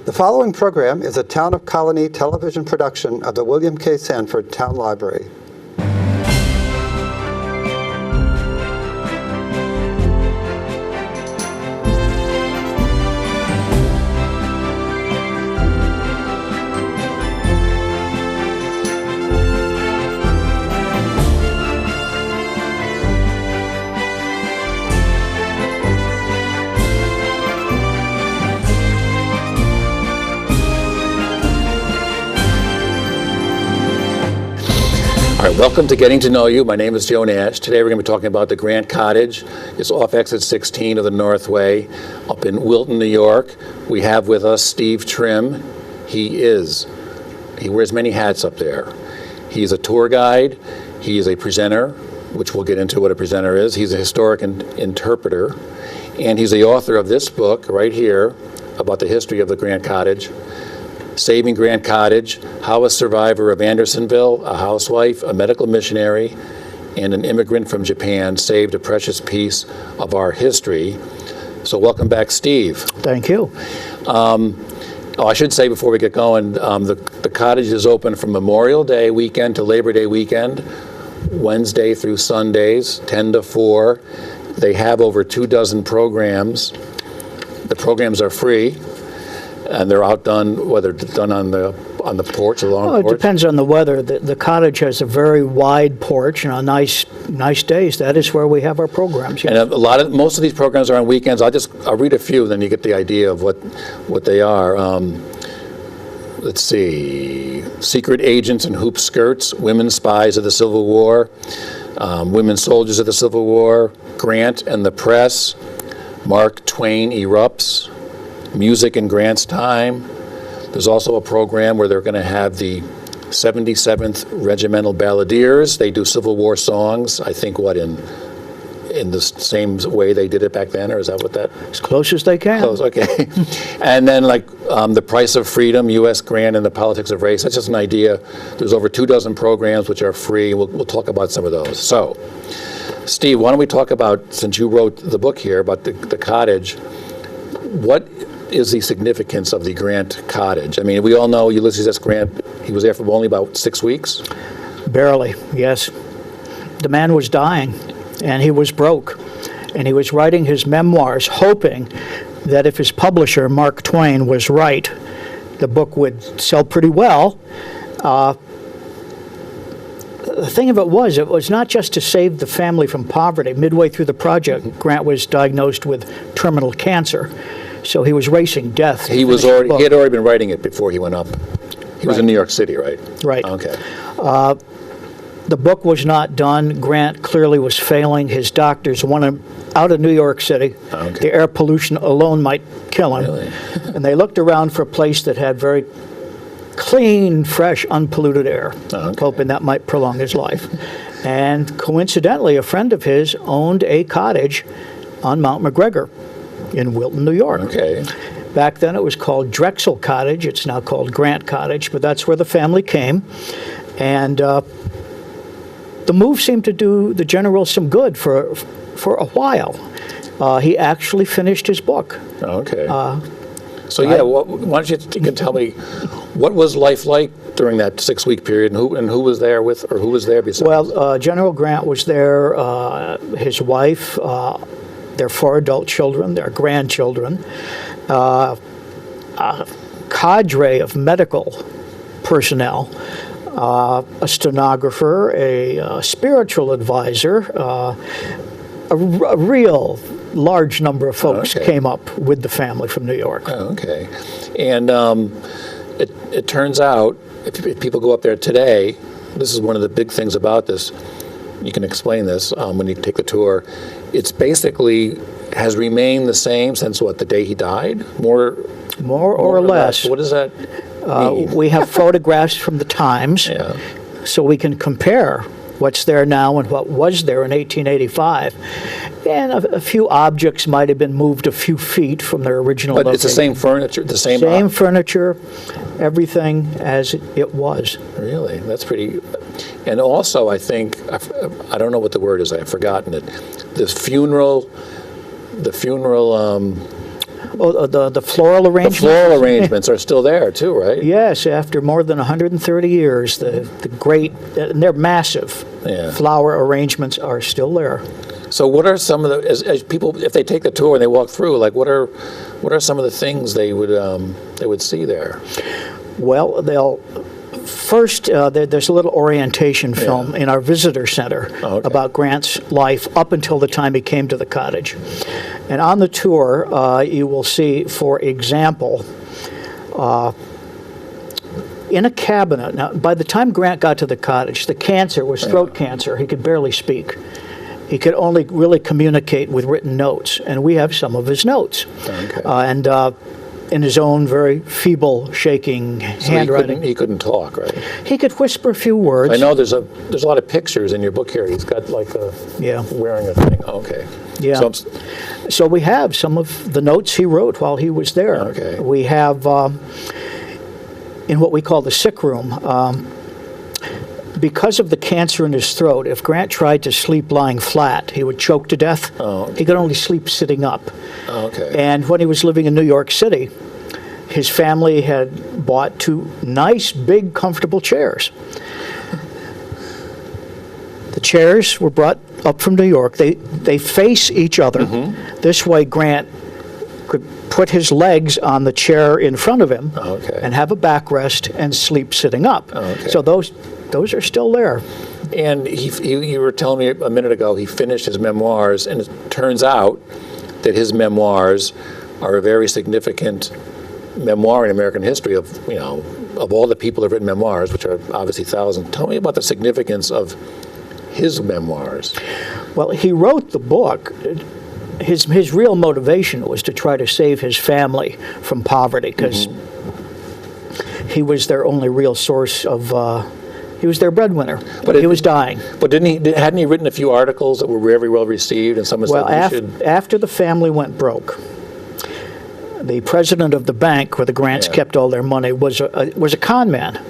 The following program is a Town of Colonie television production of the William K. Sanford Town Library. All right, welcome to Getting to Know You. My name is Joe Nash. Today we're going to be talking about the Grant Cottage. It's off exit 16 of the Northway up in Wilton, New York. We have with us Steve Trimm. He wears many hats up there. He's a tour guide. He is a presenter, which we'll get into what a presenter is. He's a historic interpreter. And he's the author of this book right here about the history of the Grant Cottage. Saving Grant Cottage, How a Survivor of Andersonville, a housewife, a medical missionary, and an immigrant from Japan saved a precious piece of our history. So welcome back, Steve. Thank you. I should say before we get going, the cottage is open from Memorial Day weekend to Labor Day weekend, Wednesday through Sundays, 10 to 4. They have over 24 programs. The programs are free. And they're outdone, whether done on the porch, along the porch? It depends on the weather. The cottage has a very wide porch, and on nice days, that is where we have our programs. Yes. And most of these programs are on weekends. I'll read a few, then you get the idea of what they are. Let's see: Secret Agents in Hoop Skirts, Women Spies of the Civil War, Women Soldiers of the Civil War, Grant and the Press, Mark Twain Erupts, Music in Grant's Time. There's also a program where they're going to have the 77th Regimental Balladeers. They do Civil War songs, I think, in the same way they did it back then, or is that what that? As close as they can. Close, okay. And then The Price of Freedom, U.S. Grant and the Politics of Race. That's just an idea. There's over 24 programs which are free. We'll talk about some of those. So, Steve, why don't we talk about, since you wrote the book here about the cottage, what is the significance of the Grant Cottage? I mean, we all know Ulysses S. Grant, he was there for only about 6 weeks? Barely, yes. The man was dying, and he was broke. And he was writing his memoirs, hoping that if his publisher, Mark Twain, was right, the book would sell pretty well. The thing of it was not just to save the family from poverty. Midway through the project, Grant was diagnosed with terminal cancer. So he was racing death. He had already been writing it before he went up. He was in New York City, right? Right. Okay. The book was not done. Grant clearly was failing. His doctors wanted him out of New York City. Okay. The air pollution alone might kill him. Really? And they looked around for a place that had very clean, fresh, unpolluted air, hoping that might prolong his life. And coincidentally, a friend of his owned a cottage on Mount McGregor in Wilton, New York. Okay. Back then it was called Drexel Cottage. It's now called Grant Cottage, but that's where the family came. And the move seemed to do the general some good for a while. He actually finished his book. Okay. Why don't you can tell me what was life like during that 6-week period, and who was there with, or who was there besides? Well, General Grant was there, his wife, their 4 adult children, their grandchildren, a cadre of medical personnel, a stenographer, a spiritual advisor, a real large number of folks came up with the family from New York. Oh, okay. And it turns out, if people go up there today, this is one of the big things about this, you can explain this when you take the tour, it's basically has remained the same since the day he died? More or less. What does that mean? We have photographs from the times, so we can compare what's there now and what was there in 1885. And a few objects might have been moved a few feet from their original location. But it's the same furniture, Same furniture, everything as it was. Really? That's pretty... And also, I think, I don't know what the word is, I've forgotten it, the funeral Oh, the floral The arrangements? floral arrangements are still there too, right? Yes, after more than 130 years, the great, and they're massive, Yeah. flower arrangements are still there. So what are some of the, as people, if they take the tour and they walk through, like what are some of the things they would see there? Well, they'll first, there's a little orientation film in our visitor center about Grant's life up until the time he came to the cottage. And on the tour, you will see, for example, in a cabinet. Now, by the time Grant got to the cottage, the cancer was throat cancer. He could barely speak. He could only really communicate with written notes, and we have some of his notes. Okay. And in his own very feeble, shaking handwriting. He couldn't talk, right? He could whisper a few words. I know there's a lot of pictures in your book here. He's got like wearing a thing. Okay. Yeah. So we have some of the notes he wrote while he was there. Okay. We have in what we call the sick room. Because of the cancer in his throat, if Grant tried to sleep lying flat, he would choke to death. Oh, okay. He could only sleep sitting up. Oh, okay. And when he was living in New York City, his family had bought 2 nice, big, comfortable chairs. The chairs were brought up from New York. They face each other. Mm-hmm. This way, Grant could put his legs on the chair in front of him and have a backrest and sleep sitting up. Okay. So those are still there. And you were telling me a minute ago he finished his memoirs, and it turns out that his memoirs are a very significant memoir in American history of all the people who have written memoirs, which are obviously thousands. Tell me about the significance of his memoirs. Well, he wrote the book. His real motivation was to try to save his family from poverty, because he was their only real source of. He was their breadwinner, but he was dying. But hadn't he written a few articles that were very well received, and someone said after the family went broke, the president of the bank where the Grants kept all their money was a con man,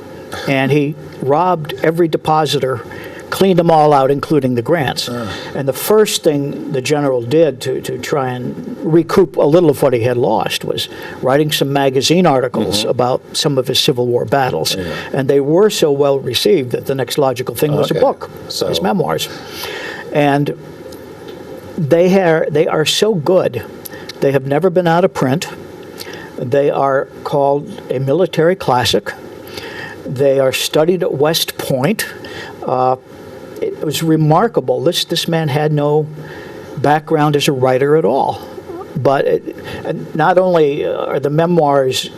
and he robbed every depositor, cleaned them all out, including the Grants. And the first thing the general did to try and recoup a little of what he had lost was writing some magazine articles about some of his Civil War battles. And they were so well received that the next logical thing was a book, his memoirs. And they are so good. They have never been out of print. They are called a military classic. They are studied at West Point. It was remarkable. This man had no background as a writer at all. But not only are the memoirs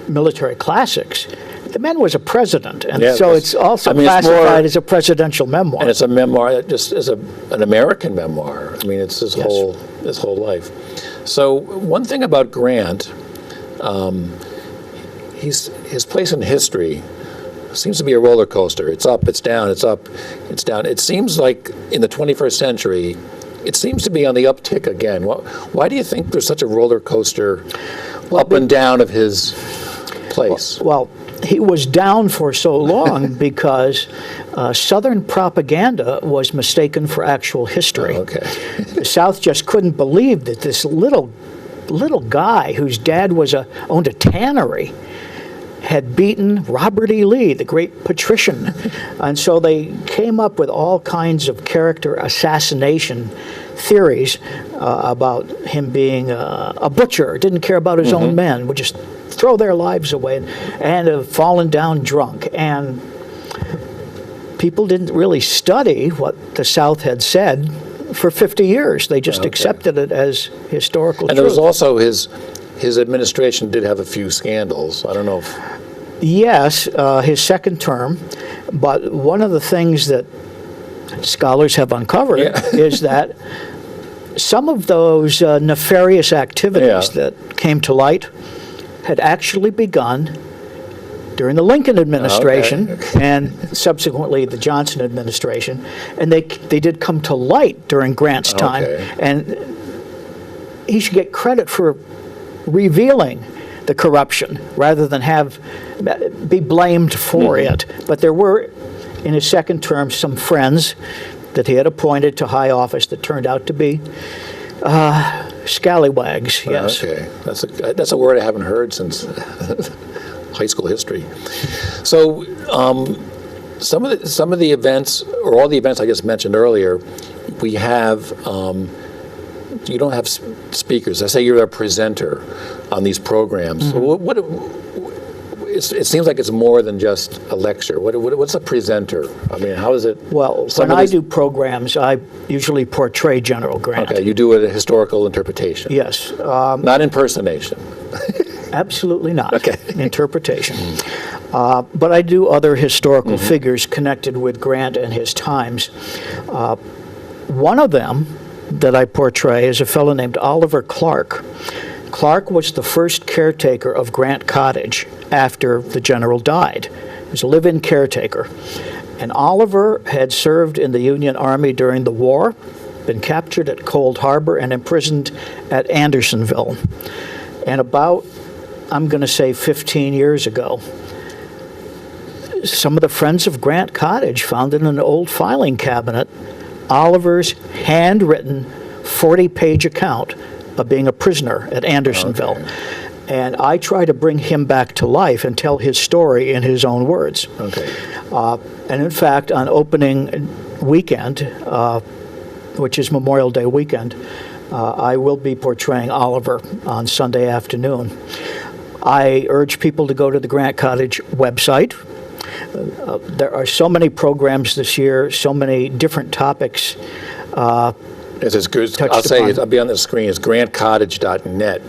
military classics, the man was a president, and so it's also classified as a presidential memoir. And it's a memoir that just is an American memoir. I mean, it's his whole life. So one thing about Grant, his place in history seems to be a roller coaster. It's up, it's down, it's up, it's down. It seems like in the 21st century, it seems to be on the uptick again. Why do you think there's such a roller coaster up and down of his place? Well, he was down for so long because Southern propaganda was mistaken for actual history. The South just couldn't believe that this little guy whose dad owned a tannery had beaten Robert E. Lee, the great patrician. And so they came up with all kinds of character assassination theories about him being a butcher, didn't care about his own men, would just throw their lives away, and have fallen down drunk. And people didn't really study what the South had said for 50 years. They just accepted it as historical truth. And there was also his administration did have a few scandals. I don't know if... Yes, his second term. But one of the things that scholars have uncovered is that some of those nefarious activities that came to light had actually begun during the Lincoln administration and subsequently the Johnson administration. And they did come to light during Grant's time. And he should get credit for revealing the corruption rather than be blamed for it. But there were, in his second term, some friends that he had appointed to high office that turned out to be Scallywags, yes. Okay, that's a word I haven't heard since high school history. So some of the events, or all the events I just mentioned earlier, we have. You don't have speakers. I say you're a presenter on these programs. So it seems like it's more than just a lecture. What's a presenter? I mean, how is it? Well, when I do programs, I usually portray General Grant. Okay, you do a historical interpretation. Yes. Not impersonation. Absolutely not. Okay. Interpretation. But I do other historical figures connected with Grant and his times. One of them that I portray is a fellow named Oliver Clark. Clark was the first caretaker of Grant Cottage after the general died. He was a live-in caretaker. And Oliver had served in the Union Army during the war, been captured at Cold Harbor, and imprisoned at Andersonville. And about, I'm going to say 15 years ago, some of the friends of Grant Cottage found in an old filing cabinet Oliver's handwritten 40-page account of being a prisoner at Andersonville. Okay. And I try to bring him back to life and tell his story in his own words. Okay. And in fact, on opening weekend, which is Memorial Day weekend, I will be portraying Oliver on Sunday afternoon. I urge people to go to the Grant Cottage website. There are so many programs this year, so many different topics. It's good. I'll say it'll be on the screen. It's grantcottage.net,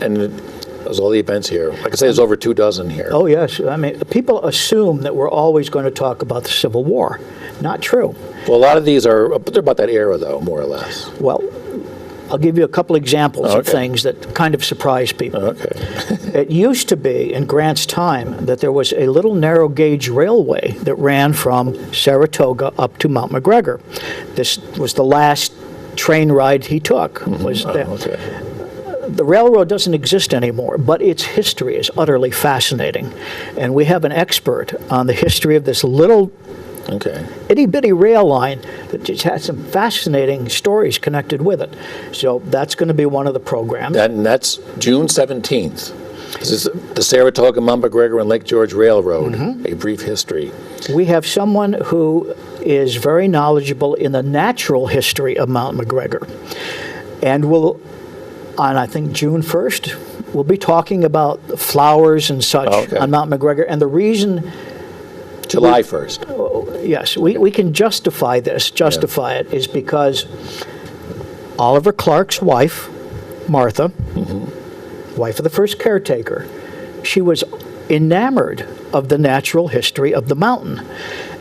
and there's all the events here. Like I say, there's over 24 here. Oh yes, I mean people assume that we're always going to talk about the Civil War. Not true. Well, a lot of these they're about that era, though, more or less. Well, I'll give you a couple examples of things that kind of surprise people. Okay. It used to be in Grant's time that there was a little narrow gauge railway that ran from Saratoga up to Mount McGregor. This was the last train ride he took. The railroad doesn't exist anymore, but its history is utterly fascinating. And we have an expert on the history of this little itty-bitty rail line that just has some fascinating stories connected with it. So that's going to be one of the programs. And that's June 17th. This is the Saratoga, Mount McGregor, and Lake George Railroad, a brief history. We have someone who is very knowledgeable in the natural history of Mount McGregor. And will, on I think June 1st, we'll be talking about flowers and such on Mount McGregor. And the reason... July 1st. Yes, we can justify it, is because Oliver Clark's wife, Martha, wife of the first caretaker, she was enamored of the natural history of the mountain.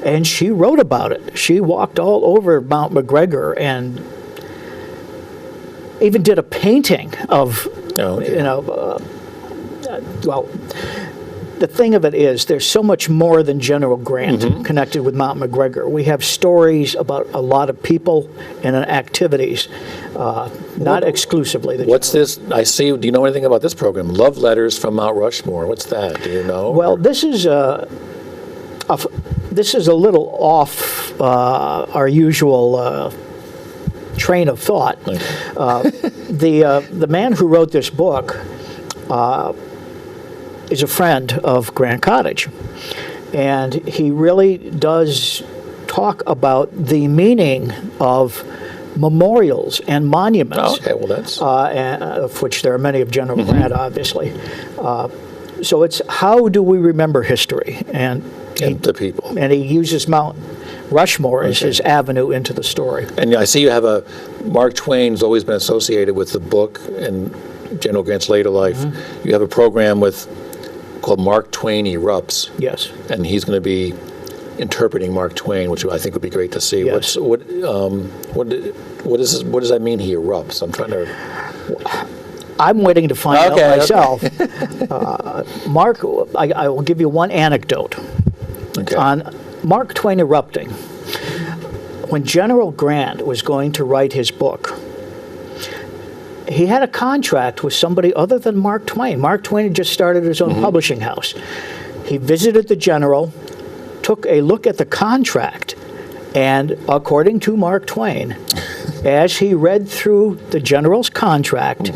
And she wrote about it. She walked all over Mount McGregor and even did a painting of, the thing of it is, there's so much more than General Grant connected with Mount McGregor. We have stories about a lot of people and activities, not exclusively. What's this? I see. Do you know anything about this program? Love Letters from Mount Rushmore. What's that? Do you know? Well, this is a little off our usual train of thought. The man who wrote this book is a friend of Grant Cottage, and he really does talk about the meaning of memorials and monuments. Well, that's of which there are many of General Grant, obviously. So it's how do we remember history, and the people. And he uses Mount Rushmore as his avenue into the story. And I see you have Mark Twain's always been associated with the book and General Grant's later life. You have a program called Mark Twain Erupts. Yes. And he's going to be interpreting Mark Twain, which I think would be great to see. Yes. What does that mean he erupts? I'm trying to... I'm waiting to find out myself. Mark, I will give you one anecdote on Mark Twain erupting. When General Grant was going to write his book, he had a contract with somebody other than Mark Twain. Mark Twain had just started his own publishing house. He visited the general, took a look at the contract, and according to Mark Twain, As he read through the general's contract,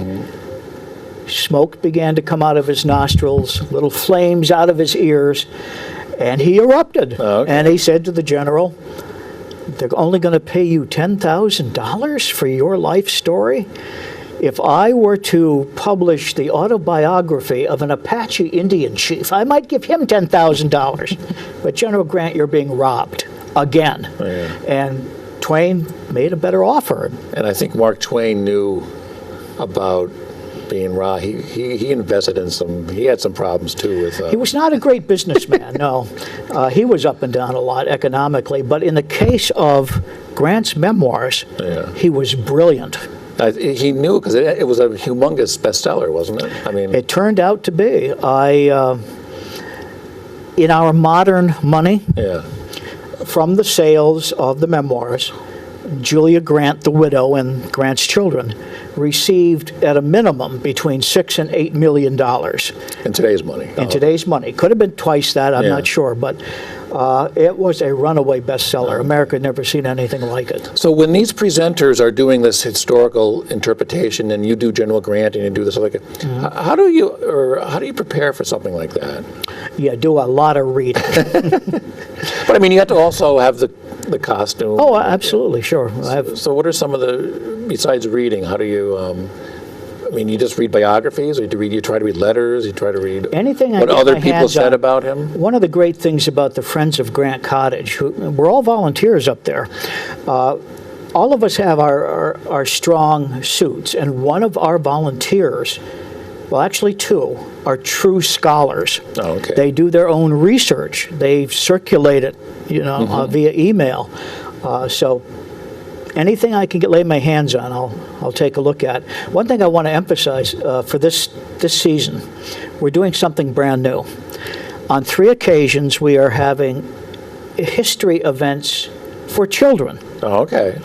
smoke began to come out of his nostrils, little flames out of his ears, and he erupted. Okay. And he said to the general, they're only going to pay you $10,000 for your life story? If I were to publish the autobiography of an Apache Indian chief, I might give him $10,000. But General Grant, you're being robbed again. Oh, yeah. And Twain made a better offer. And I think Mark Twain knew about being raw. He invested in he had some problems too with. He was not a great businessman, no. He was up and down a lot economically, but in the case of Grant's memoirs, he was brilliant. He knew because it was a humongous bestseller, wasn't it? I mean, It turned out to be. In our modern money, yeah. from the sales of the memoirs, Julia Grant, the widow, and Grant's children received at a minimum between $6 and $8 million. In today's money. In today's money. Could have been twice that, I'm Yeah. not sure, but it was a runaway bestseller. America had never seen anything like it. So when these presenters are doing this historical interpretation, and you do General Grant and you do this like, how do you prepare for something like that? Yeah, do a lot of reading. But I mean, you have to also have the costume. Oh, absolutely, sure. So what are some of besides reading, how do you, I mean, you just read biographies, or you try to read letters, you try to read Anything I what get other my people hands said on. about him? One of the great things about the Friends of Grant Cottage, we're all volunteers up there. All of us have our strong suits, and one of our volunteers, well, actually two, are true scholars. Oh, okay. They do their own research. They circulate it, via email. So anything I can lay my hands on, I'll take a look at. One thing I want to emphasize for this season, we're doing something brand new. On 3 occasions, we are having history events for children. Oh, okay.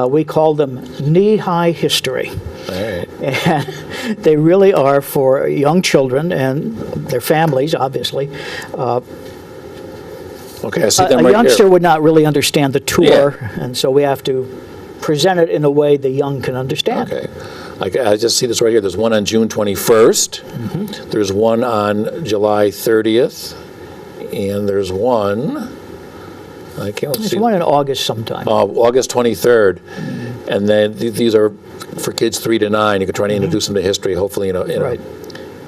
We call them Kneehigh History. All right. And they really are for young children and their families, obviously. Okay, I see them A right youngster here. would not really understand the tour, Yeah. and so we have to present it in a way the young can understand. Okay. I just see this right here. There's one on June 21st. There's one on July 30th. And there's one, I can't There's see. one in August sometime. August 23rd. And then these are for kids 3 to 9. You can try to introduce them to history, hopefully Right.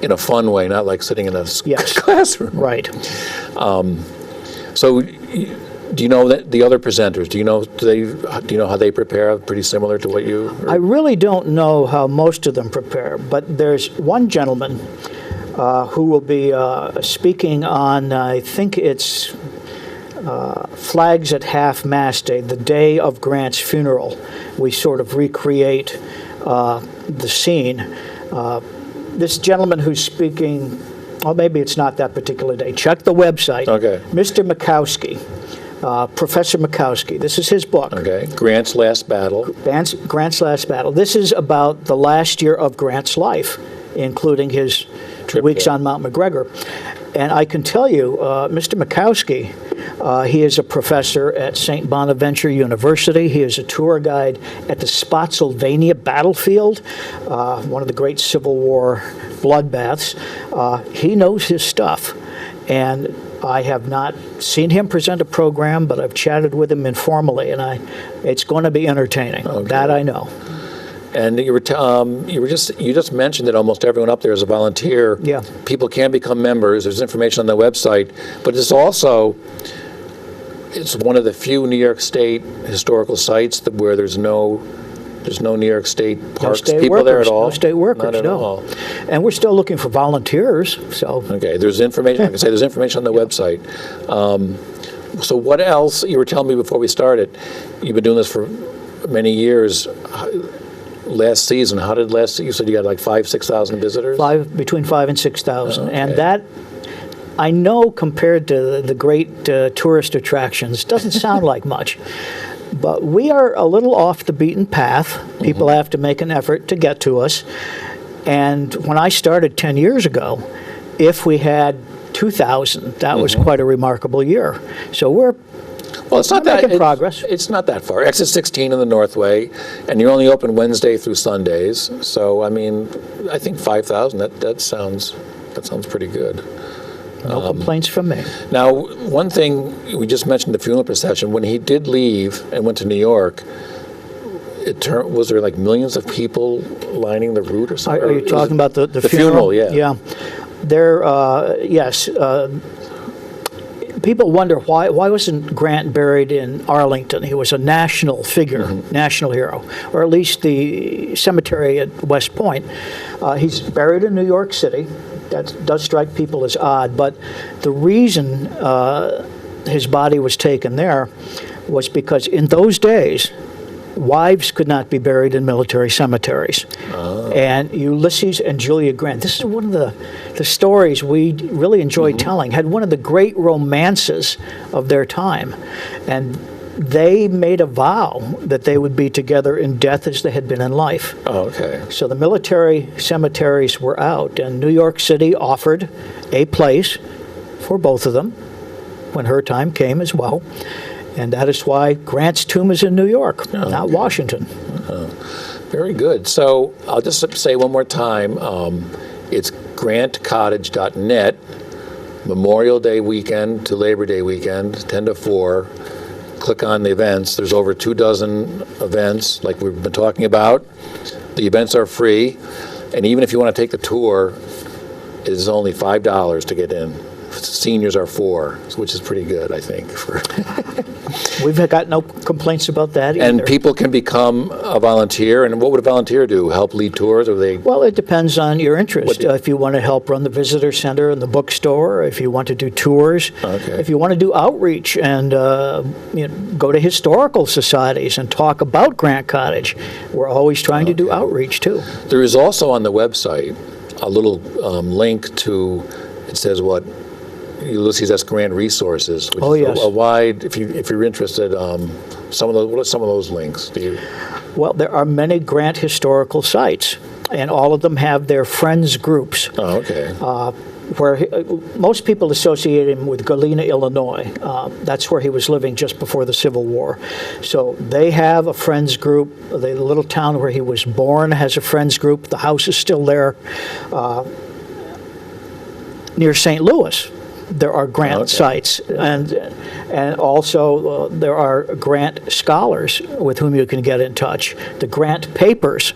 in a fun way, not like sitting in a Yes. classroom. Right. So, do you know that the other presenters? Do you know how they prepare? Pretty similar to what you? I really don't know how most of them prepare, but there's one gentleman who will be speaking on, I think it's Flags at Half-Mast Day, the day of Grant's funeral. We sort of recreate the scene. This gentleman who's speaking, well, maybe it's not that particular day. Check the website. Okay. Mr. Mikowski, Professor Mikowski. This is his book. Okay. Grant's Last Battle. Grant's Last Battle. This is about the last year of Grant's life, including his weeks there. on Mount McGregor. And I can tell you, Mr. Mikowski, he is a professor at St. Bonaventure University. He is a tour guide at the Spotsylvania battlefield, one of the great Civil War bloodbaths. He knows his stuff. And I have not seen him present a program, but I've chatted with him informally, and it's going to be entertaining. Okay. That I know. And you just mentioned that almost everyone up there is a volunteer. Yeah. People can become members. There's information on the website, but it's one of the few New York State historical sites where there's no New York State parks state people workers, there at all. No state workers, Not at no. all. And we're still looking for volunteers. So Okay, there's information. Like I say, there's information on the website. So what else? You were telling me before we started. You've been doing this for many years. Last season, how did you said you got like 5,000-6,000 visitors? between 5,000 and 6,000, Okay. and that I know compared to the great tourist attractions doesn't sound like much. But we are a little off the beaten path. People have to make an effort to get to us. And when I started 10 years ago, if we had 2,000, that was quite a remarkable year. So we're Well, it's not making progress. It's not that far. Exit 16 in the Northway, and you're only open Wednesday through Sundays. So, I mean, I think 5,000. That sounds pretty good. No complaints from me. Now, one thing we just mentioned, the funeral procession. When he did leave and went to New York, was there like millions of people lining the route or something? Are you talking about the funeral? Yeah. Yeah. There, yes. People wonder why wasn't Grant buried in Arlington? He was a national figure, national hero, or at least the cemetery at West Point. He's buried in New York City. That does strike people as odd, but the reason his body was taken there was because in those days, wives could not be buried in military cemeteries. And Ulysses and Julia Grant, this is one of the stories we really enjoyed telling, had one of the great romances of their time. And they made a vow that they would be together in death as they had been in life. Oh, okay. So the military cemeteries were out, and New York City offered a place for both of them when her time came as well. And that is why Grant's tomb is in New York, not Washington. Very good. So I'll just say one more time, it's grantcottage.net, Memorial Day weekend to Labor Day weekend, 10 to 4. Click on the events. There's over 24 events like we've been talking about. The events are free, and even if you want to take the tour, it is only $5 to get in. Seniors are $4, which is pretty good, I think. We've got no complaints about that either. And people can become a volunteer. And what would a volunteer do? Help lead tours? Or they? Well, it depends on your interest. If you want to help run the visitor center and the bookstore, if you want to do tours, if you want to do outreach and go to historical societies and talk about Grant Cottage, we're always trying to do outreach too. There is also on the website a little link to, it says what? Ulysses S. Grant Resources, which is a wide, if you're interested, what are some of those links? Well, there are many Grant historical sites, and all of them have their friends groups. Oh, okay. Where most people associate him with Galena, Illinois. That's where he was living just before the Civil War. So they have a friends group. The little town where he was born has a friends group. The house is still there. Near St. Louis, there are Grant sites, and also there are Grant scholars with whom you can get in touch. The Grant papers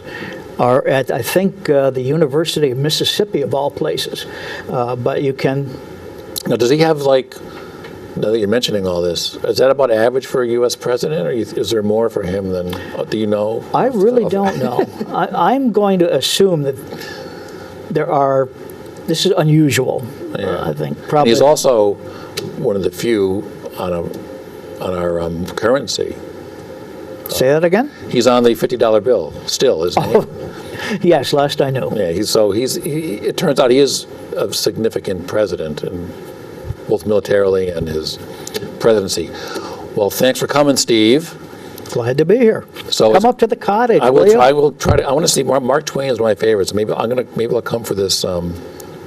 are at, I think, the University of Mississippi, of all places. But you can... Now, does he have, like, now that you're mentioning all this, is that about average for a U.S. president, or is there more for him than, do you know? I really don't know. I'm going to assume that there are... This is unusual, I think. Probably. He's also one of the few on our currency. Say that again? He's on the $50 bill still, isn't he? Yes, last I knew. Yeah, it turns out he is a significant president, and both militarily and his presidency. Well, thanks for coming, Steve. Glad to be here. So come up to the cottage. I will try to. I want to see Mark Twain is one of my favorites. Maybe I'll come for this.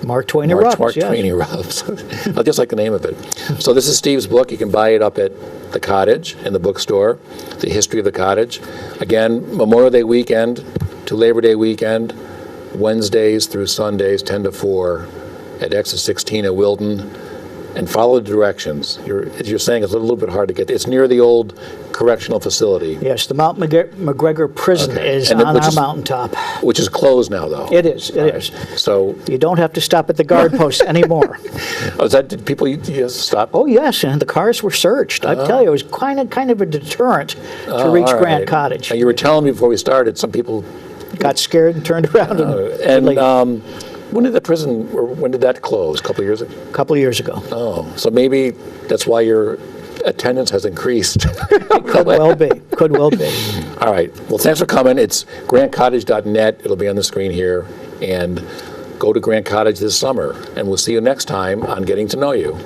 Mark Twain erupts. Mark Twain erupts. I just like the name of it. So this is Steve's book. You can buy it up at the Cottage in the bookstore. The History of the Cottage. Again, Memorial Day weekend to Labor Day weekend, Wednesdays through Sundays, 10 to 4, at exit 16 at Wilton. And follow the directions. You're saying it's a little bit hard to get. It's near the old correctional facility. Yes, the Mount McGregor prison is on our mountaintop. Which is closed now, though. It is. It is. So you don't have to stop at the guard post anymore. Did people stop? Oh yes, and the cars were searched. I tell you, it was kind of a deterrent to reach Grant Cottage. Now, you were telling me before we started, some people got scared and turned around and when did that close? A couple of years ago? A couple of years ago. Oh, so maybe that's why your attendance has increased. Could well be. Could well be. All right. Well, thanks for coming. It's grantcottage.net. It'll be on the screen here. And go to Grant Cottage this summer. And we'll see you next time on Getting to Know You.